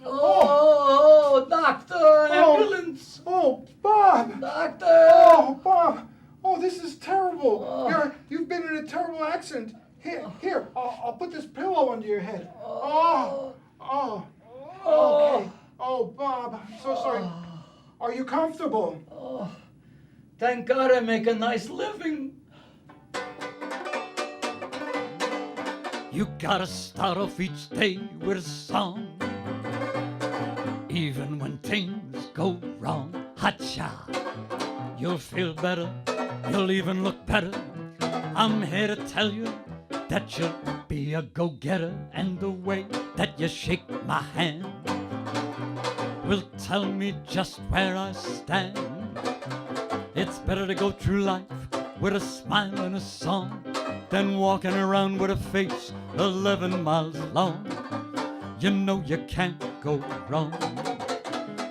Oh, doctor, ambulance. Oh, Bob. Doctor. Oh, Bob. Oh, this is terrible. You've been in a terrible accident. Here, I'll put this pillow under your head. Okay. Oh, Bob, I'm so sorry. Are you comfortable? Oh, thank God I make a nice living. You gotta start off each day with a song. Even when things go wrong, ha-cha. You'll feel better, you'll even look better. I'm here to tell you that you'll be a go-getter. And the way that you shake my hand will tell me just where I stand. It's better to go through life with a smile and a song than walking around with a face 11 miles long. You know you can't go wrong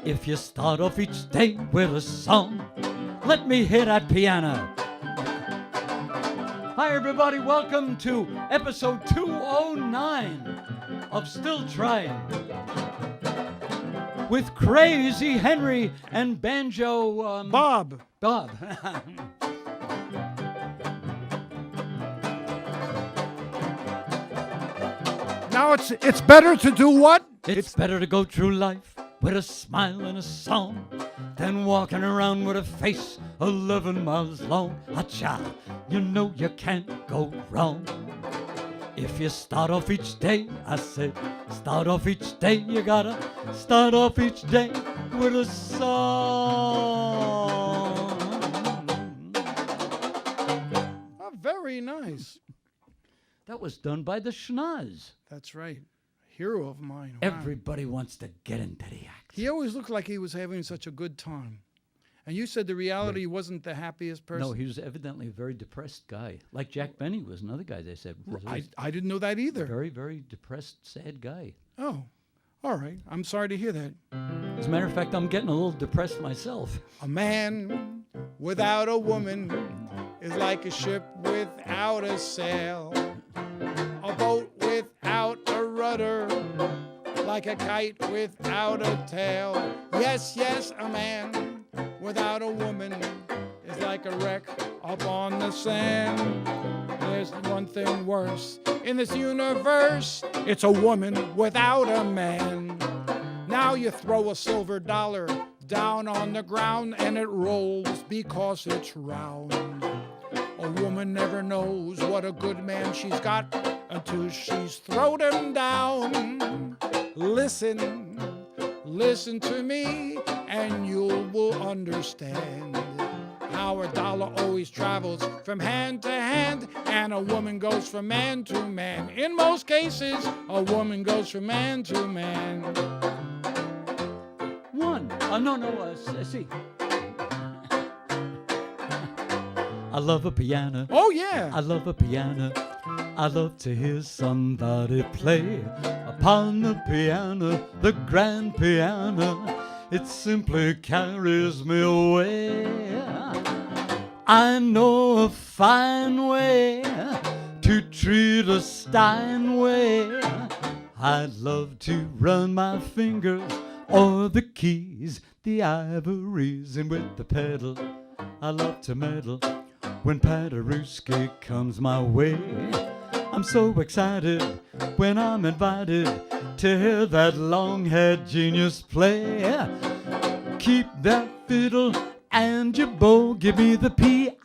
if you start off each day with a song. Let me hear that piano. Hi everybody, welcome to episode 209 of Still Trying with Crazy Henry and Banjo Bob. Now it's better to do what? It's better to go through life with a smile and a song than walking around with a face 11 miles long. Acha, you know you can't go wrong if you start off each day. I said, start off each day. You gotta start off each day with a song. Oh, very nice. That was done by the Schnoz. That's right. Hero of mine. Wow. Everybody wants to get into the act. He always looked like he was having such a good time. And you said the reality wasn't the happiest person? No, he was evidently a very depressed guy. Like Jack Benny was another guy, they said. I didn't know that either. Very, very depressed, sad guy. Oh, all right. I'm sorry to hear that. As a matter of fact, I'm getting a little depressed myself. A man without a woman is like a ship without a sail. A boat without a rudder, like a kite without a tail. Yes, yes, a man without a woman is like a wreck up on the sand. There's one thing worse in this universe. It's a woman without a man. Now you throw a silver dollar down on the ground and it rolls because it's round. A woman never knows what a good man she's got until she's thrown him down. Listen, listen to me, and you will understand how a dollar always travels from hand to hand, and a woman goes from man to man. In most cases, a woman goes from man to man. See. I love a piano. Oh, yeah. I love a piano. I love to hear somebody play upon the piano, the grand piano. It simply carries me away. I know a fine way to treat a Steinway. I'd love to run my fingers o'er the keys, the ivories, and with the pedal I love to meddle. When Paderewski comes my way, I'm so excited when I'm invited to hear that long-haired genius play. Keep that fiddle and your bow, give me the P-I-A-N-O-O-O.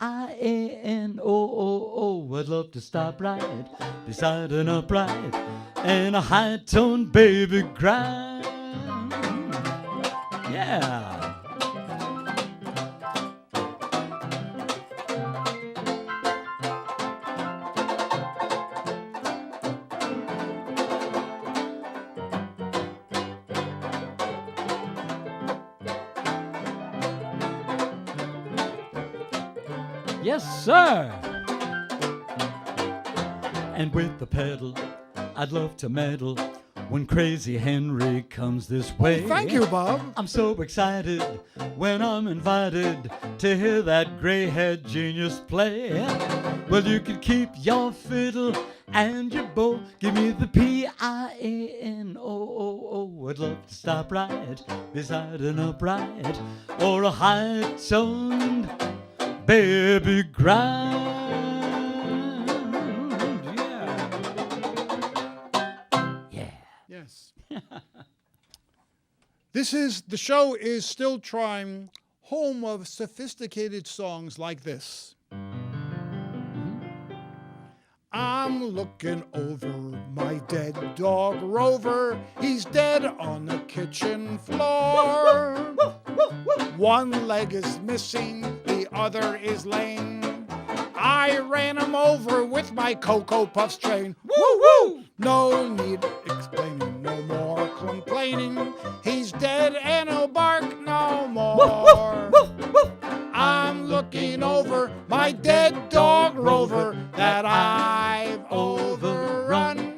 I'd love to stop right beside an upright and a high-toned baby grind. Yeah. Yes, sir. And with the pedal, I'd love to meddle when Crazy Henry comes this way. Thank you, Bob. I'm so excited when I'm invited to hear that gray-haired genius play. Well, you can keep your fiddle and your bow. Give me the Piano. I'd love to stop right beside an upright or a high-toned baby grind. Yeah. Yes. The show is Still Trying, home of sophisticated songs like this. I'm looking over my dead dog Rover. He's dead on the kitchen floor. One leg is missing, the other is lame. I ran him over with my Cocoa Puffs train. Woo woo! No need explaining, no more complaining. He's dead and he'll bark no more. I'm looking over my dead dog Rover that I've overrun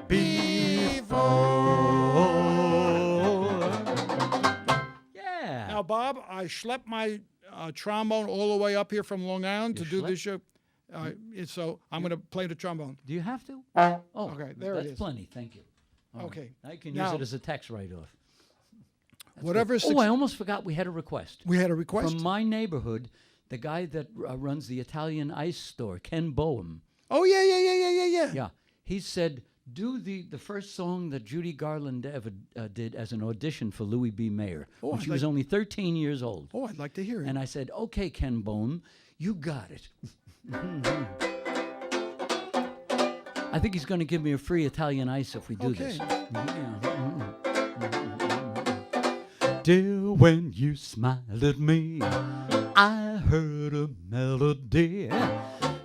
before. Yeah. Now, Bob, I schlepped my trombone all the way up here from Long Island to do this show. So I'm going to play the trombone. Do you have to? Oh, okay, there it is. That's plenty, thank you. All Okay. right. I can Now- use it as a tax write-off. Whatever. Oh, I almost forgot we had a request. We had a request. From my neighborhood, the guy that runs the Italian ice store, Ken Boehm. Oh, yeah. Yeah. He said, do the first song that Judy Garland ever did as an audition for Louis B. Mayer when she was only 13 years old. Oh, I'd like to hear it. And I said, okay, Ken Boehm, you got it. I think he's going to give me a free Italian ice if we do this. Dear, when you smiled at me, I heard a melody.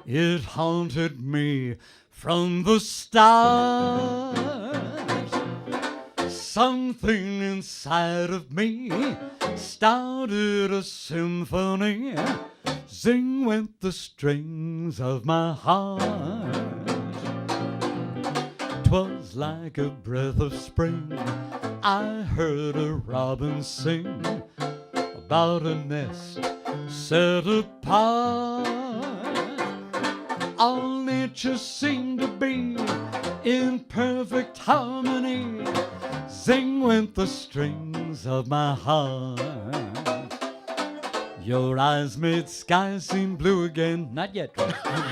It haunted me from the start. Something inside of me started a symphony. Zing went the strings of my heart. 'Twas like a breath of spring. I heard a robin sing about a nest set apart. All nature seemed to be in perfect harmony. Zing went the strings of my heart. Your eyes made skies seem blue again. Not yet.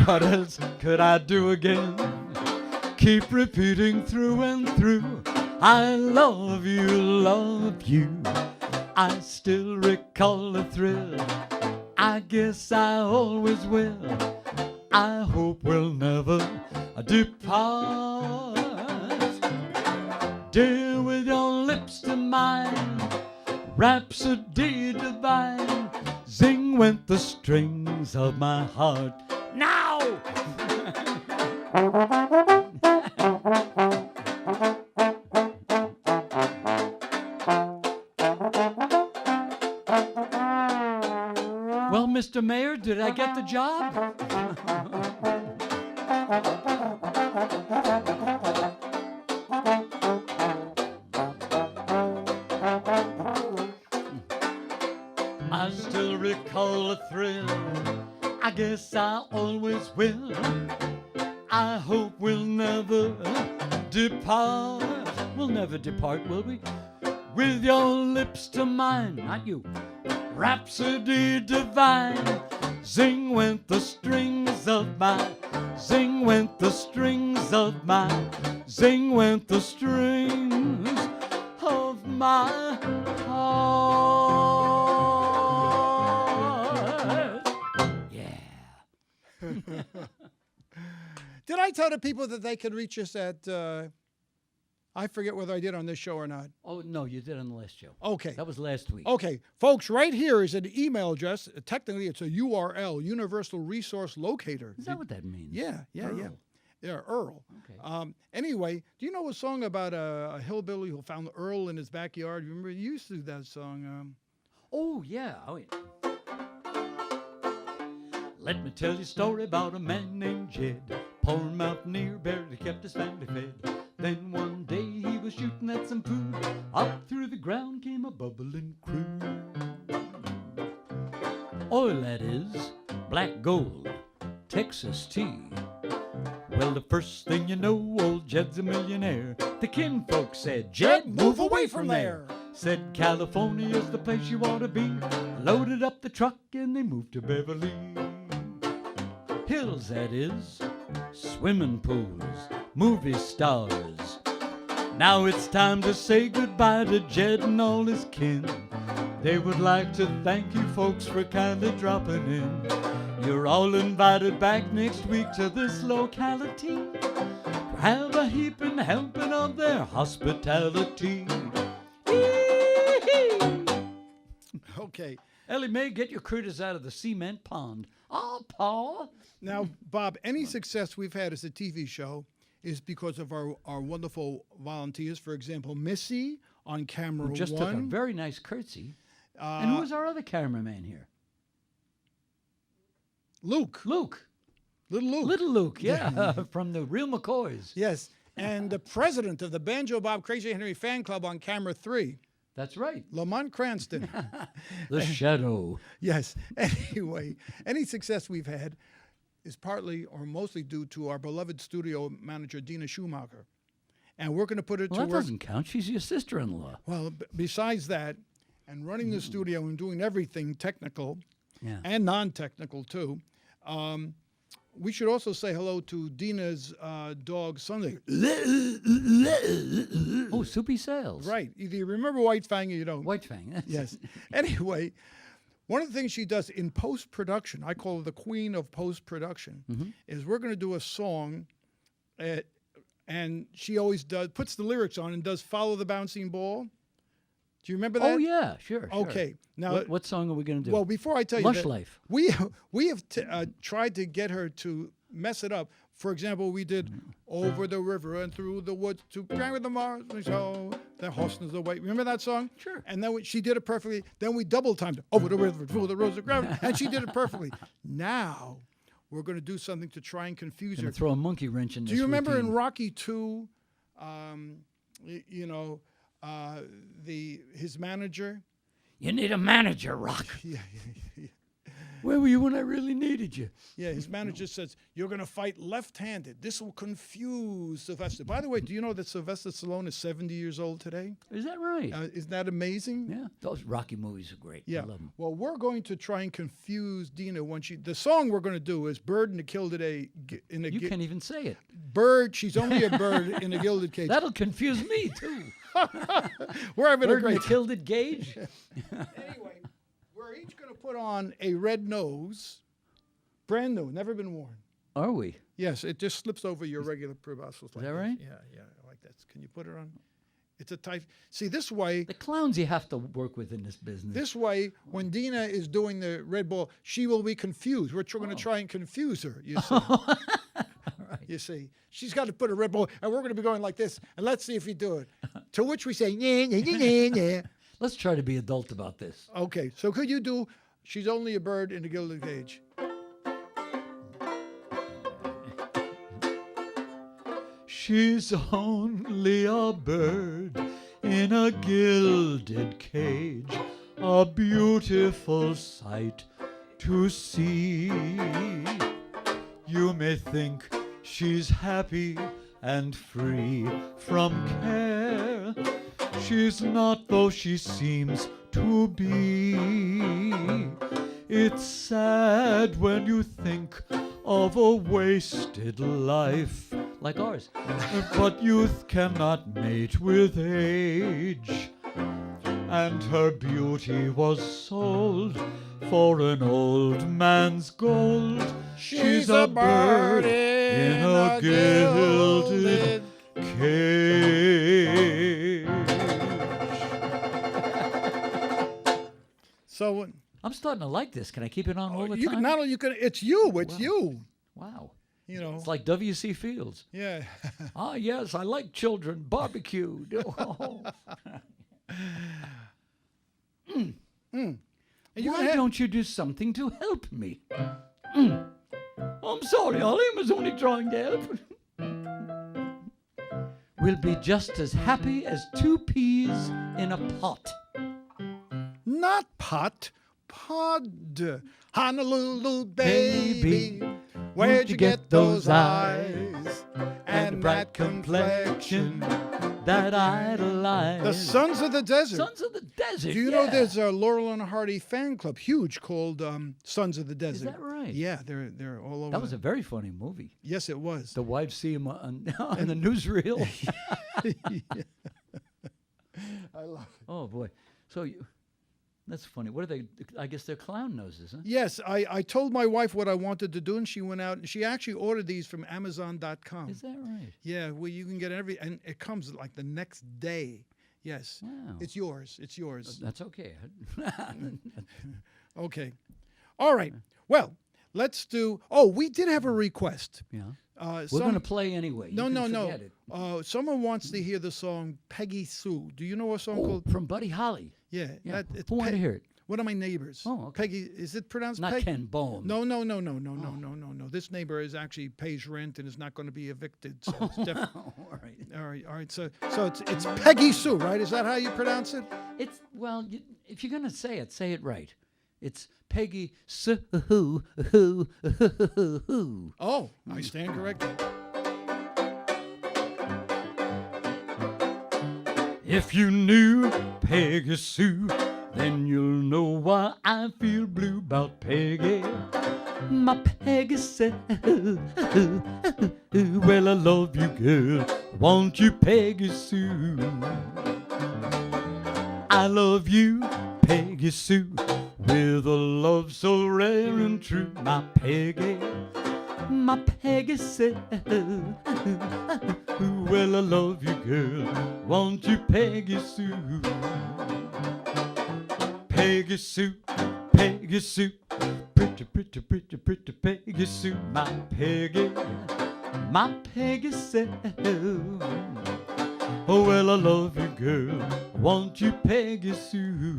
What else could I do again? Keep repeating through and through. I love you, love you. I still recall the thrill. I guess I always will. I hope we'll never depart. Dear, with your lips to mine, rhapsody divine. Zing went the strings of my heart. Now! Well, Mr. Mayor, did I get the job? I still recall the thrill. I guess I always will. I hope we'll never depart. We'll never depart, will we? With your lips to mine, not you. Rhapsody divine. Zing went the strings of my. Zing went the strings of my. Zing went the strings of my heart. Yeah. Did I tell the people that they could reach us at, I forget whether I did on this show or not. Oh, no, you did on the last show. Okay. That was last week. Okay, folks, right here is an email address. Technically, it's a URL, Universal Resource Locator. Is that what that means? Yeah. Earl. Yeah, Earl. Okay. Anyway, do you know a song about a hillbilly who found Earl in his backyard? You remember you used to do that song? Oh, yeah. Oh, yeah. Let me tell you a story about a man named Jed. Poor mountaineer barely kept his family fed. Then one day he was shooting at some food. Up through the ground came a bubbling crude. Oil, that is, black gold, Texas tea. Well, the first thing you know, old Jed's a millionaire. The kinfolk said, Jed, move away from there. Said, California's the place you ought to be. Loaded up the truck and they moved to Beverly Hills, that is, swimming pools, movie stars. Now it's time to say goodbye to Jed and all his kin. They would like to thank you folks for kindly dropping in. You're all invited back next week to this locality to have a heaping helping of their hospitality. Okay. Ellie Mae, get your critters out of the cement pond. Oh, Paul. Now, Bob, any success we've had as a TV show is because of our wonderful volunteers. For example, Missy on camera Who just one. took a very nice curtsy. And who was our other cameraman here? Luke. Luke. Little Luke. Little Luke, yeah, from the Real McCoys. Yes. And the president of the Banjo Bob Crazy Henry fan club on camera 3, That's right. Lamont Cranston. The Shadow. Yes. Anyway, any success we've had is partly or mostly due to our beloved studio manager, Dina Schumacher. And we're going to put it Well, to that work. doesn't count. She's your sister-in-law. Well, besides that, and running the studio and doing everything technical Yeah. and non-technical too, we should also say hello to Dina's dog, Sunday. Oh, Soupy Sales. Right. Either you remember White Fang or you don't. White Fang. Yes. Anyway, one of the things she does in post-production, I call her the queen of post-production, is we're going to do a song, and she always puts the lyrics on and does Follow the Bouncing Ball. Do you remember that? Oh, yeah, sure. Okay. Now, what song are we going to do? well, before I tell you Lush that, Life. we have tried to get her to mess it up. For example, we did Over the River and Through the Woods to Grand with the Mars, we saw the horses away. Remember that song? Sure. And then she did it perfectly. Then we double timed it. Over the river, through the rose of ground, and she did it perfectly. Now we're going to do something to try and confuse her. Gonna throw a monkey wrench in this Do you remember routine. in Rocky II, his manager? You need a manager, Rock. Yeah. Where were you when I really needed you? Yeah, his manager says, you're going to fight left-handed. This will confuse Sylvester. By the way, do you know that Sylvester Stallone is 70 years old today? Is that right? Isn't that amazing? Yeah, those Rocky movies are great. Yeah. I love them. Well, we're going to try and confuse Dina when the song we're going to do is Bird in a Gilded You can't even say it. Bird, she's only a bird in a gilded cage. That'll confuse me, too. We're having a Bird in great a gilded gauge? Anyway, we're each going to put on a red nose, brand new, never been worn. Are we? Yes, it just slips over your regular proboscis. Like that this. right? Yeah, like that. Can you put it on? It's a tight. See, this way, The clowns you have to work with in this business. when Dina is doing the red ball, she will be confused. We're going to try and confuse her. You see. Right. You see, she's got to put a red ball, and we're going to be going like this, and let's see if you do it. To which we say, yeah. Let's try to be adult about this. Okay, so could you do She's Only a Bird in a Gilded Cage? She's only a bird in a gilded cage, a beautiful sight to see. You may think she's happy and free from care. She's not, though she seems to be. It's sad when you think of a wasted life like ours. But youth cannot mate with age, and her beauty was sold for an old man's gold. She's a bird in a gilded cage. So I'm starting to like this. Can I keep it on all the you time? can, not only you can, it's you, Wow. you. Wow. You know. It's like W.C. Fields. Yeah. Ah, yes, I like children barbecued. Oh. And you Why can have- don't you do something to help me? I'm sorry, Ollie. I was only trying to help. we'll be just as happy as two peas in a pot. Not pot, pod. Honolulu, baby, where'd you get those eyes and that complexion that idolize? The Sons of the Desert. Sons of the Desert. Do you know there's a Laurel and Hardy fan club, huge, called Sons of the Desert? Is that right? Yeah, they're all over. That was a very funny movie. Yes, it was. The wives see him on the newsreel. I love it. Oh boy! So that's funny. What are they? I guess they're clown noses, huh? Yes, I told my wife what I wanted to do, and she went out and she actually ordered these from Amazon.com. Is that right? Yeah, well, you can get and it comes like the next day. Yes. Wow. It's yours. It's yours. That's okay. Okay. All right. Well, let's do. Oh, we did have a request. Yeah. We're going to play anyway. No. Forget it. Someone wants to hear the song Peggy Sue. Do you know a song called? From Buddy Holly. Yeah. Yeah. It's Who wanted to hear it? One of my neighbors. Oh, okay. Peggy. Is it pronounced Not Peggy? Ken Bone. No. This neighbor is actually pays rent and is not going to be evicted. So it's definitely. All right. All right. So it's Peggy Sue, right? Is that how you pronounce it? It's if you're going to say it right. It's Peggy Sue. Oh, I stand corrected. If you knew Peggy Sue, then you'll know why I feel blue about Peggy. My Peggy Sue. Well, I love you, girl. Won't you, Peggy Sue? I love you, Peggy Sue, with a love so rare and true. My Peggy Sue. Well, I love you, girl. Won't you, Peggy Sue? Peggy Sue, Peggy Sue, pretty Peggy Sue, my Peggy Sue. Oh, well, I love you, girl. Won't you, Peggy Sue?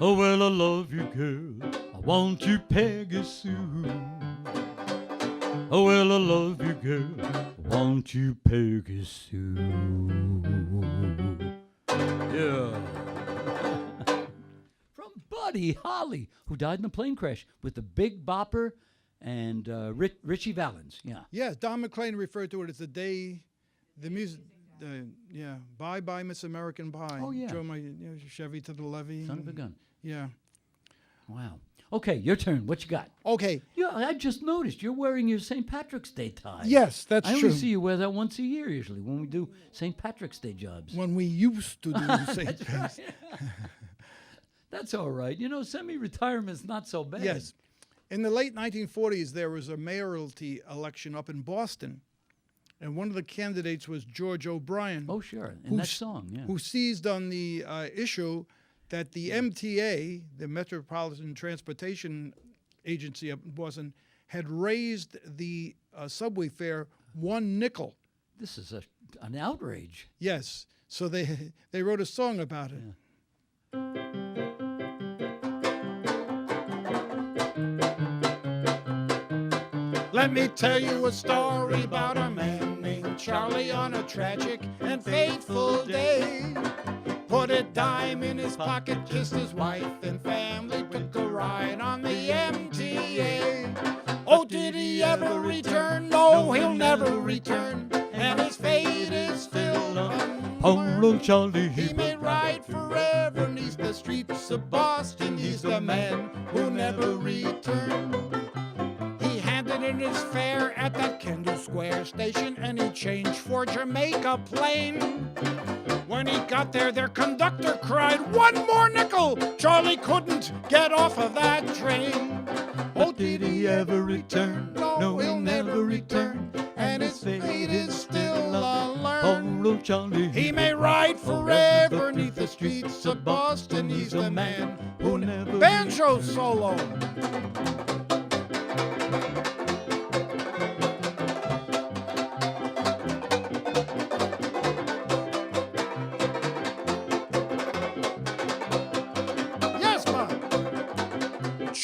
Oh, well, I love you, girl. I want you, Peggy Sue. Oh, well, I love you, girl. Want you, Peggy Sue. Yeah. From Buddy Holly, who died in a plane crash with the Big Bopper and Richie Valens. Yeah. Yes, Don McLean referred to it as the day, the music. Bye Bye Miss American Pie. Oh, yeah. Drove my Chevy to the levee. Son of a gun. Yeah. Wow. Okay, your turn. What you got? Okay. Yeah, I just noticed you're wearing your St. Patrick's Day tie. Yes, that's I true. only see you wear that once a year usually when we do St. Patrick's Day jobs. When we used to do St. That's right. That's all right. You know, semi-retirement's not so bad. Yes. In the late 1940s, there was a mayoralty election up in Boston, and one of the candidates was George O'Brien. Oh, sure. In that song, yeah. Who seized on the issue that the MTA, the Metropolitan Transportation Agency up in Boston, had raised the subway fare 1 nickel. This is an outrage. Yes. So they wrote a song about it. Yeah. Let me tell you a story about a man named Charlie on a tragic and fateful day. Put a dime in his pocket, kissed his wife and family, took a ride on the MTA. Oh, did he ever return? No, he'll never return, and his fate is still unknown. Poor Charlie, He may ride forever neath the streets of Boston. He's the man who never returned. He handed in his fare at that Kendall Square station, and he changed for Jamaica Plain. When he got there, their conductor cried, "One more nickel!" Charlie couldn't get off of that train. Oh, did he ever return? No, he'll never return, and his fate is still unlearned. Poor Charlie, He may ride forever neath the streets of Boston. He's the man who never... Banjo solo!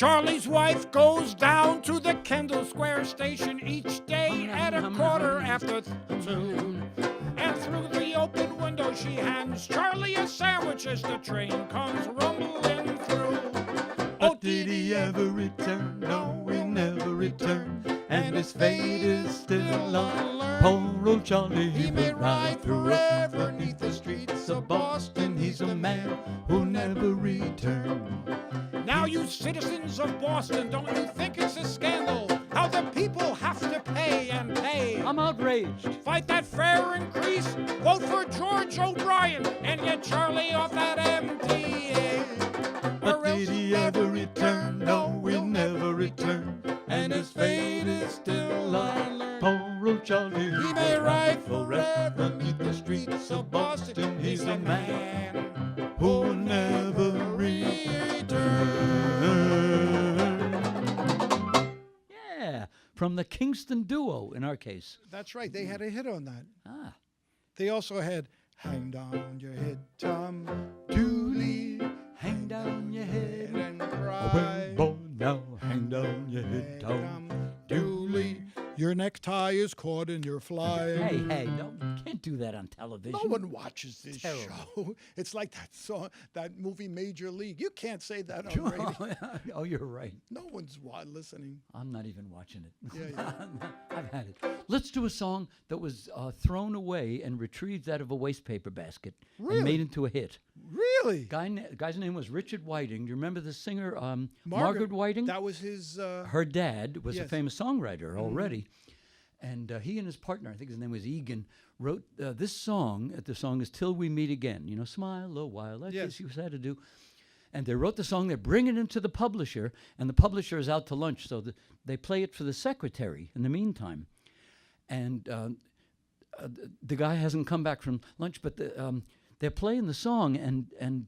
Charlie's wife goes down to the Kendall Square station each day at a quarter after 2. And through the open window she hands Charlie a sandwich as the train comes rumbling through. Oh, did he ever return? No, he never returned. And his fate is still unknown. Poor old Charlie, He may ride forever neath the streets of Boston. He's a man who never returned. Now you citizens of Boston, don't you think it's a scandal how the people have to pay and pay? I'm outraged. Fight that fare increase, vote for George O'Brien, and get Charlie off that MTA. But did he ever return? No, he'll never return. And his fate is still unknown. Poor old Charlie, He may ride forever neath the streets of Boston. He's a man who'll never return. Yeah, from the Kingston Duo in our case. That's right, they had a hit on that. Ah, They also had Hang Down Your Head, Tom Dooley, hang down your head and Oh, cry. boy, now hang down your head, Tom Dooley. Your necktie is caught in your fly. Hey, no, you can't do that on television. No one watches this Terrible. show. It's like that song, that movie Major League. You can't say that on radio. Oh, you're right. No one's listening. I'm not even watching it. Yeah. I've had it. Let's do a song that was thrown away and retrieved out of a waste paper basket Really? and made into a hit. Really? Guy's name was Richard Whiting. Do you remember the singer Margaret Whiting? That was his. Her dad was a Yes. famous songwriter already. And he and his partner, I think his name was Egan, wrote this song. The song is Till We Meet Again. You know, smile a while, like Yes. this you had to do. And they wrote the song, they bring it into the publisher, and the publisher is out to lunch, so they play it for the secretary in the meantime. And the guy hasn't come back from lunch, but they're playing the song, and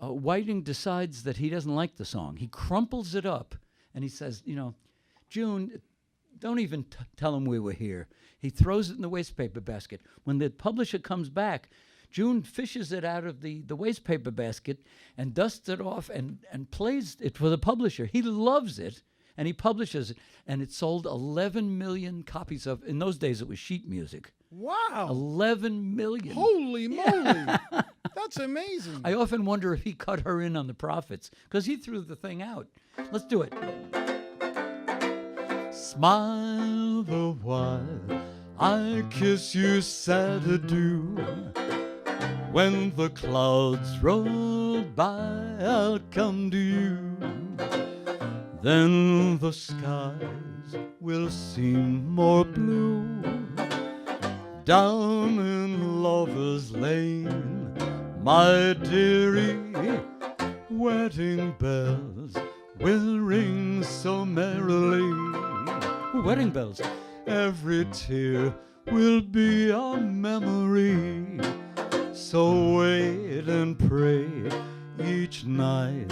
Whiting decides that he doesn't like the song. He crumples it up, and he says, you know, June, don't even tell him we were here. He throws it in the waste paper basket. When the publisher comes back, June fishes it out of the waste paper basket and dusts it off and plays it for the publisher. He loves it, and he publishes it, and it sold 11 million copies of, in those days it was sheet music. Wow. 11 million. Holy moly. That's amazing. I often wonder if he cut her in on the profits, because he threw the thing out. Let's do it. Smile the while I kiss you sad adieu. When the clouds roll by, I'll come to you. Then the skies will seem more blue. Down in Lover's Lane, my dearie, wedding bells will ring so merrily. Wedding bells. Every tear will be a memory. So wait and pray each night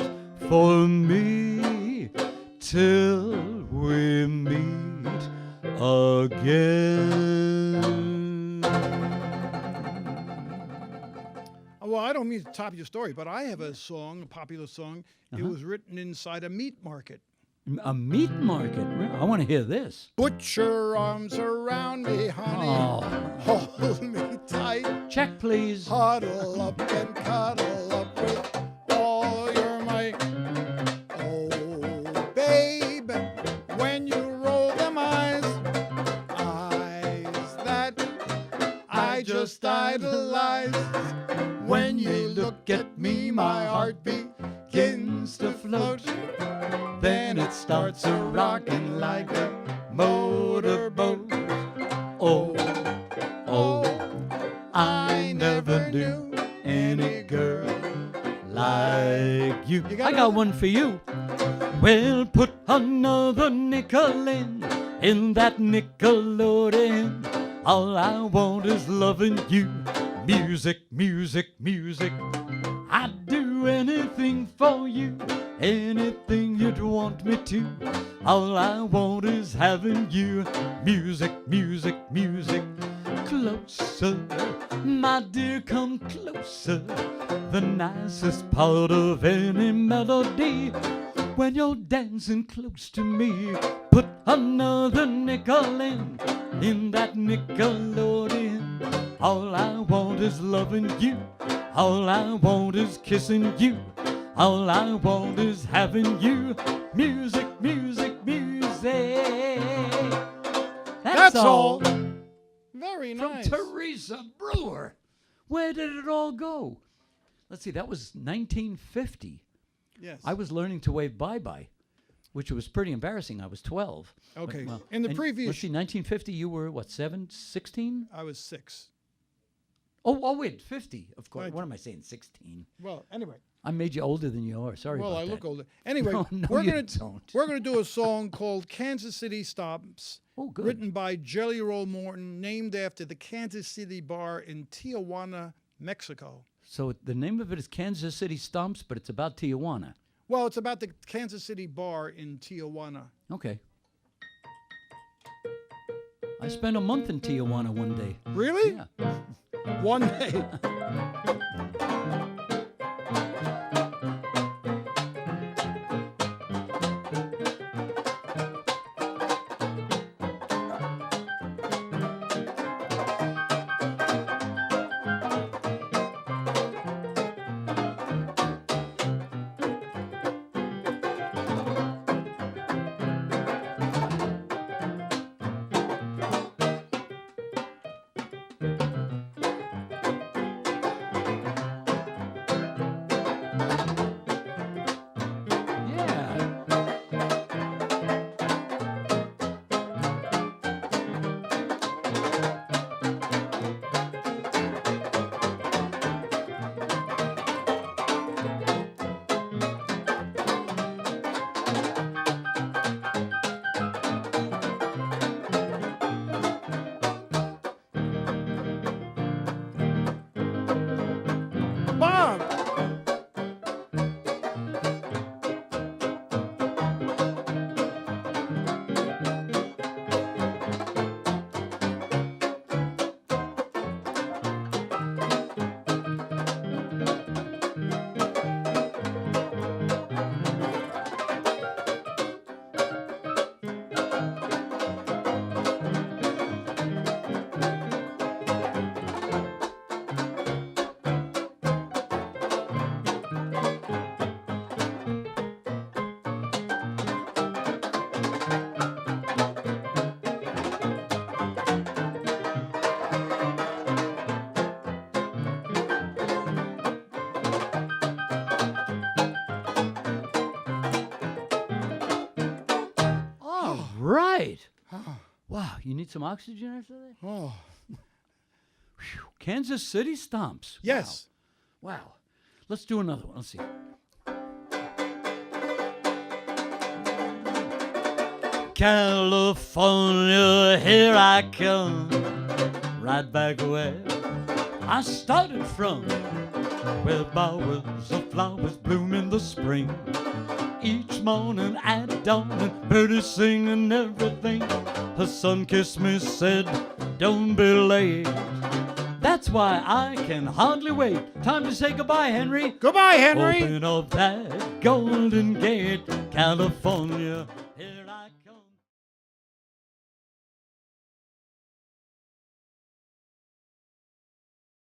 for me till we meet again. Well, I don't mean to top your story, but I have a song, a popular song. It was written inside a meat market. A meat market? I want to hear this. Put your arms around me, honey. Oh. Hold me tight. Check, please. Huddle up and cuddle up with all your might. Oh, babe, when you roll them eyes that I just idolize. When you look at me, my heart begins to float. Then it starts a rocking like a motorboat. Oh, oh, I never knew any girl like you. I got one for you. Well, put another nickel in that Nickelodeon. All I want is loving you. Music, music, music. I'd do anything for you. Anything you'd want me to. All I want is having you. Music, music, music. Closer, my dear, come closer. The nicest part of any melody. when you're dancing close to me. Put another nickel in that Nickelodeon. All I want is loving you. All I want is kissing you. All I want is having you. Music, music, music. That's all. Very From nice. Teresa Brewer. Where did it all go? Let's see, that was 1950. Yes. I was learning to wave bye-bye, which was pretty embarrassing. I was 12. Okay. Well, In the and previous, let's see, 1950, you were, what, 16? I was 6. Oh, wait, 50, of course. Right. What am I saying, 16? Well, anyway. I made you older than you are. Sorry Well, about I that. look older. Anyway, No, no, we're you gonna don't. we're gonna do a song called "Kansas City Stomps," Oh, good. written by Jelly Roll Morton, named after the Kansas City bar in Tijuana, Mexico. So the name of it is Kansas City Stomps, but it's about Tijuana. Well, it's about the Kansas City bar in Tijuana. Okay. I spent a month in Tijuana one day. Really? Yeah. One day. Yeah. Bob. All right. Wow, you need some oxygen after that? Oh, Phew. Kansas City Stomps. yes. Wow. Let's do another one. Let's see. California, here I come, right back where I started from, where bowers of flowers bloom in the spring. Each morning at dawn, and birdies sing and everything. Her son kissed me, said, don't be late. That's why I can hardly wait. Time to say goodbye, Henry. Goodbye, Henry. Open up that golden gate, California.